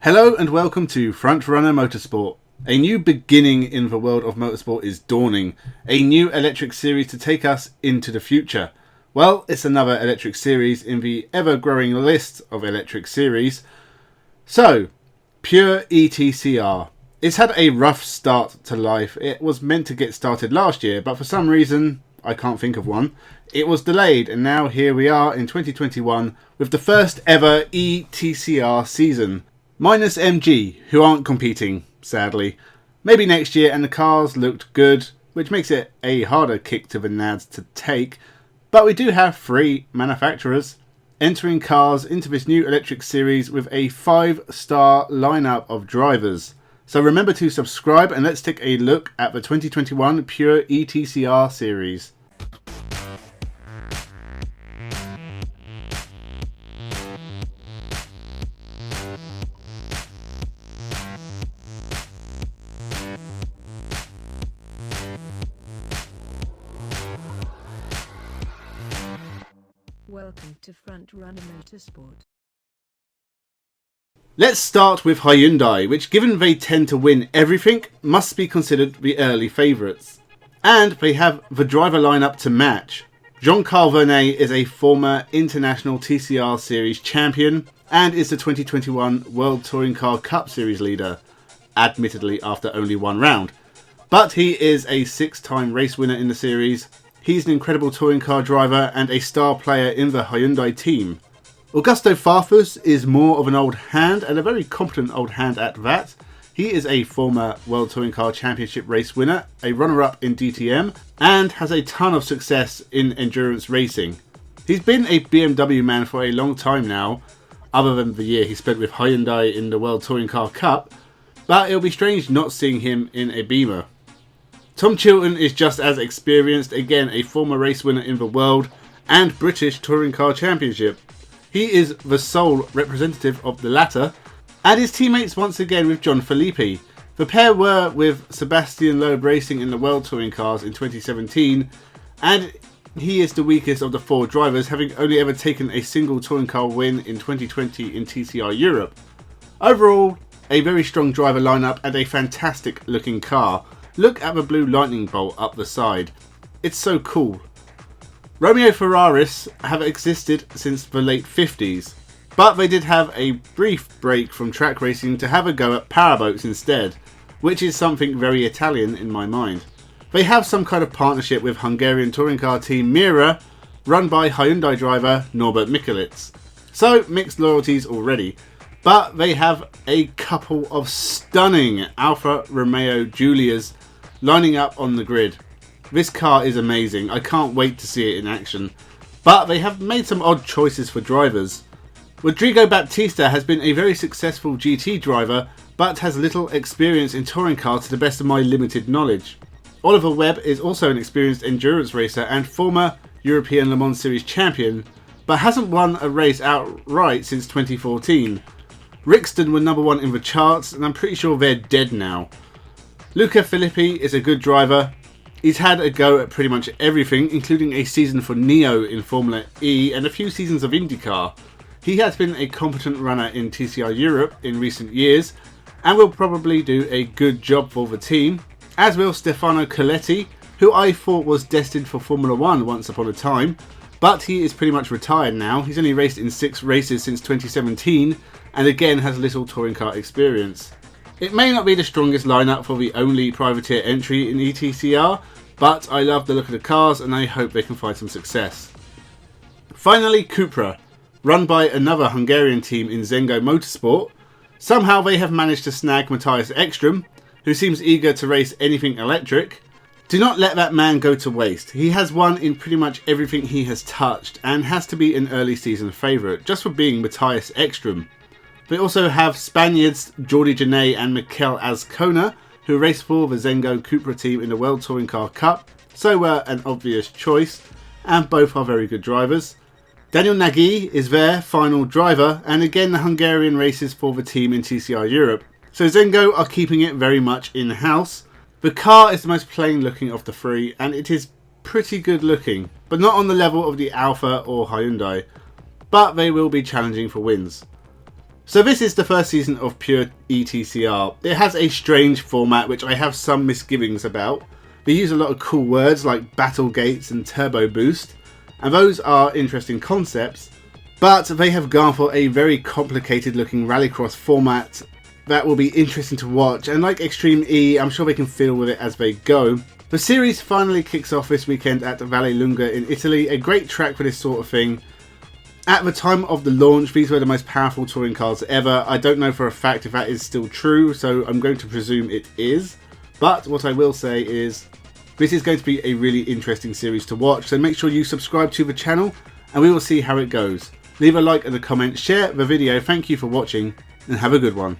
Hello and welcome to Frontrunner Motorsport. A new beginning in the world of motorsport is dawning. A new electric series to take us into the future. Well, it's another electric series in the ever-growing list of electric series. So, Pure eTCR. It's had a rough start to life. It was meant to get started last year, but for some reason, I can't think of one, it was delayed, and now here we are in 2021 with the first ever eTCR season. Minus MG, who aren't competing, sadly. Maybe next year, and the cars looked good, which makes it a harder kick to the nads to take. But we do have 3 manufacturers entering cars into this new electric series with a 5-star lineup of drivers. So remember to subscribe and let's take a look at the 2021 Pure eTCR series. Welcome to Frontrunner Motorsport. Let's start with Hyundai, which given they tend to win everything, must be considered the early favourites. And they have the driver lineup to match. Jean-Carl Vernet is a former International TCR Series champion and is the 2021 World Touring Car Cup Series leader, admittedly after only 1 round. But he is a 6-time race winner in the series. He's an incredible touring car driver and a star player in the Hyundai team. Augusto Farfus is more of an old hand, and a very competent old hand at that. He is a former World Touring Car Championship race winner, a runner-up in DTM, and has a ton of success in endurance racing. He's been a BMW man for a long time now, other than the year he spent with Hyundai in the World Touring Car Cup, but it'll be strange not seeing him in a Beamer. Tom Chilton is just as experienced, again a former race winner in the World and British Touring Car Championship. He is the sole representative of the latter, and his teammates once again with John Philippi. The pair were with Sebastian Loeb Racing in the World Touring Cars in 2017, and he is the weakest of the 4 drivers, having only ever taken a single touring car win in 2020 in TCR Europe. Overall, a very strong driver lineup and a fantastic looking car. Look at the blue lightning bolt up the side. It's so cool. Romeo Ferraris have existed since the late 50s, but they did have a brief break from track racing to have a go at powerboats instead, which is something very Italian in my mind. They have some kind of partnership with Hungarian touring car team Mira, run by Hyundai driver Norbert Mikulits. So mixed loyalties already, but they have a couple of stunning Alfa Romeo Giulias lining up on the grid. This car is amazing, I can't wait to see it in action. But they have made some odd choices for drivers. Rodrigo Baptista has been a very successful GT driver, but has little experience in touring cars to the best of my limited knowledge. Oliver Webb is also an experienced endurance racer and former European Le Mans Series champion, but hasn't won a race outright since 2014. Rixton were number 1 in the charts, and I'm pretty sure they're dead now. Luca Filippi is a good driver. He's had a go at pretty much everything, including a season for Neo in Formula E and a few seasons of IndyCar. He has been a competent runner in TCR Europe in recent years and will probably do a good job for the team, as will Stefano Coletti, who I thought was destined for Formula 1 once upon a time, but he is pretty much retired now. He's only raced in 6 races since 2017 and again has little touring car experience. It may not be the strongest lineup for the only privateer entry in eTCR, but I love the look of the cars and I hope they can find some success. Finally, Cupra, run by another Hungarian team in Zengo Motorsport. Somehow they have managed to snag Matthias Ekström, who seems eager to race anything electric. Do not let that man go to waste. He has won in pretty much everything he has touched and has to be an early season favourite just for being Matthias Ekström. They also have Spaniards Jordi Genet and Mikel Azcona, who race for the Zengo Cupra team in the World Touring Car Cup, so were an obvious choice, and both are very good drivers. Daniel Nagy is their final driver, and again the Hungarian races for the team in TCR Europe. So Zengo are keeping it very much in-house. The car is the most plain looking of the 3, and it is pretty good looking, but not on the level of the Alfa or Hyundai, but they will be challenging for wins. So this is the first season of pure eTCR. It has a strange format which I have some misgivings about. They use a lot of cool words like battle gates and turbo boost, and those are interesting concepts, but they have gone for a very complicated looking rallycross format that will be interesting to watch, and like Extreme E, I'm sure they can feel with it as they go. The series finally kicks off this weekend at Vallelunga in Italy, a great track for this sort of thing. At the time of the launch, these were the most powerful touring cars ever. I don't know for a fact if that is still true, so I'm going to presume it is. But what I will say is, this is going to be a really interesting series to watch, so make sure you subscribe to the channel, and we will see how it goes. Leave a like and a comment, share the video, thank you for watching, and have a good one.